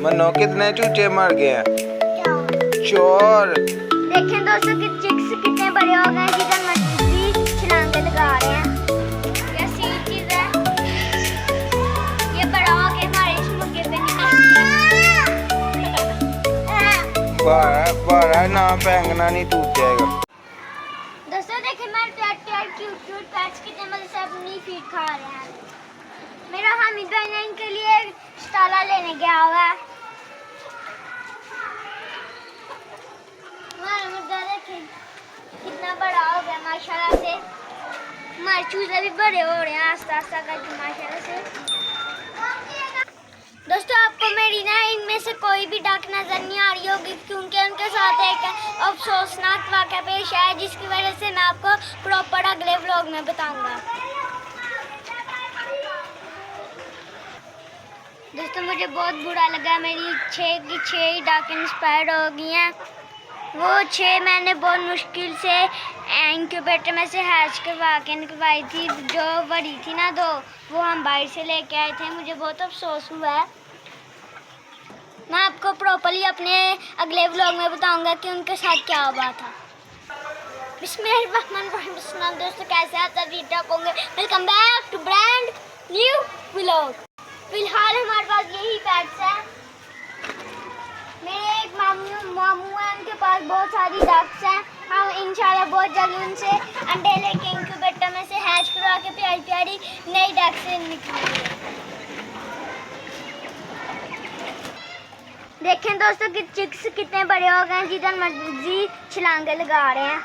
मनो कितने चूचे मर गए हैं? चोर। देखें दोस्तों कि चिक्स कितने बड़े हो गए हैं, जिधर मर्जी छलांगे लगा रहे हैं। ये सी चीज है, ये बड़ा हो के हमारे इस मुर्गे पे बारह ना फेंकना नहीं टूट जाएगा। दोस्तों देखिए मेरे क्यूट पैट्स कितने मजे से अपनी फीड खा रहे हैं। मेरा हामिद भाई ने इनके लिए ताला लेने गया हुआ है। हमारा मुर्गा देखिए कितना बड़ा हो गया माशाल्लाह से। हमारे चूजे भी बड़े हो रहे हैं आस्ता आस्ता करके माशाल्लाह से। दोस्तों आपको मेरी ना इनमें से कोई भी डक नजर नहीं आ रही होगी, क्योंकि उनके साथ एक अफसोसनाक वाक़या पेश आया, जिसकी वजह से मैं आपको प्रॉपर अगले व्लॉग में बताऊंगा। दोस्तों मुझे बहुत बुरा लगा, मेरी 6 की 6 ही डक इंस्पायर हो गई हैं। वो 6 मैंने बहुत मुश्किल से इंक्यूबेटर में से हैच करवा के निकलवाई थी। जो बड़ी थी ना 2, वो हम बाहर से लेके आए थे। मुझे बहुत अफसोस हुआ है। मैं आपको प्रॉपर्ली अपने अगले व्लॉग में बताऊंगा कि उनके साथ क्या हुआ था। बिस्मिल्लाहिर्रहमानिर्रहीम। दोस्तों कैसे आप सभी ठीक होंगे? Welcome back to brand new vlog. फिलहाल हमारे पास यही पैट्स हैं। मेरे एक मामू हैं, उनके पास बहुत सारी डक्स हैं। हम इंशाल्लाह बहुत जल्द उनसे अंडे लेके इंक्यूबेटर में से हैच करवा के प्यारी प्यारी नई डक्स निकलेंगे। देखें दोस्तों कि चिक्स कितने बड़े हो गए हैं, जिधर मर्जी छलांगे लगा रहे हैं।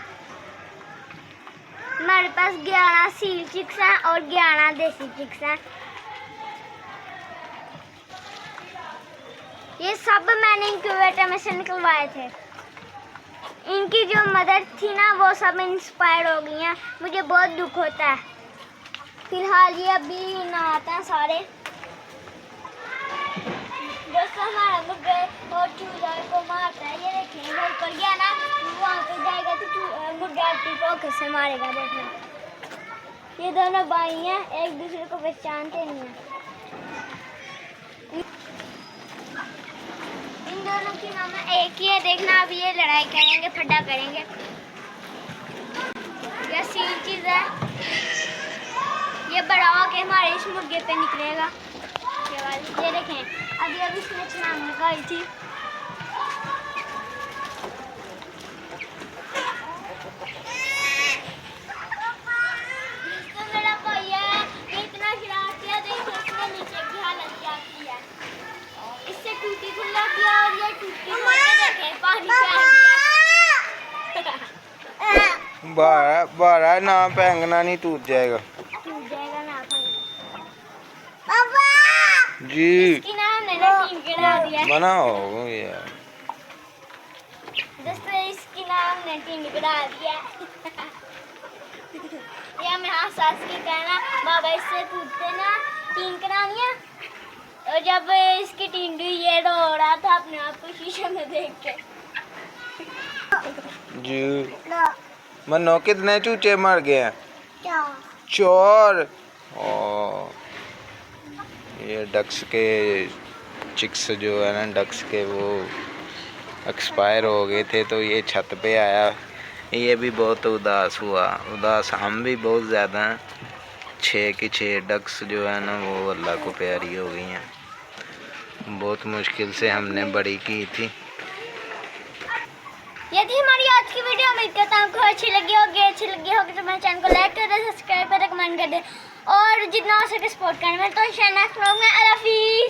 हमारे पास 11 सील चिक्स हैं और 11 देसी चिक्स हैं। ये सब मैंने इंक्यूबेटर में से निकलवाए थे। इनकी जो मदर थी ना वो सब इंस्पायर हो गई हैं। मुझे बहुत दुख होता है। फिलहाल ये अभी ना आते हैं सारे। दोस्तों हमारा मुर्गा और चूजा को मारता है। ये देखिए वो ऊपर गया ना, वहाँ पे जाएगा तो मुर्गा फोकस से मारेगा। देखना ये दोनों भाई हैं, एक दूसरे को पहचानते नहीं हैं। इन दोनों की मामा एक ही है। देखना अभी ये लड़ाई करेंगे, फड्डा करेंगे। यह सील चीज है, ये बड़ा होके हमारे इस मुर्गे पे निकलेगा। ये देखें अभी इसमें छलांग लगाई थी। तो मेरा भैया इतना शरारती है, देखो इसने नीचे की हालत क्या की है। इससे टूटी खुला किया और ये टूटी देखे पानी बारह ना फेंकना नहीं टूट जाएगा। टूट जाएगा ना जी। इसकी ना हमने टीम गिरा दिया। मना हो यार। दोस्तों इसकी ना हमने टीम गिरा दिया। ये हमें सास के कहना बाबा इससे पूछते ना टीम करानी है। और जब इसकी टीम ये रो रहा था अपने आप को शीशे में देख के। जी। मनो कितने चूचे मर गए हैं? चोर। ये डक्स के चिक्स जो है ना, डक्स के वो एक्सपायर हो गए थे, तो ये छत पे आया। ये भी बहुत उदास हुआ। उदास हम भी बहुत ज़्यादा हैं। 6 की 6 डक्स जो है ना वो अल्लाह को प्यारी हो गई हैं। बहुत मुश्किल से हमने बड़ी की थी। यदि हमारी आज की वीडियो उम्मीद करता हूँ आपको अच्छी लगी होगी तो मेरे चैनल को लाइक कर दे, सब्सक्राइब कर दे, कमेंट कर दे और जितना हो सके सपोर्ट करना। मैं तो नेक्स्ट व्लॉग में अल्लाह हाफिज़।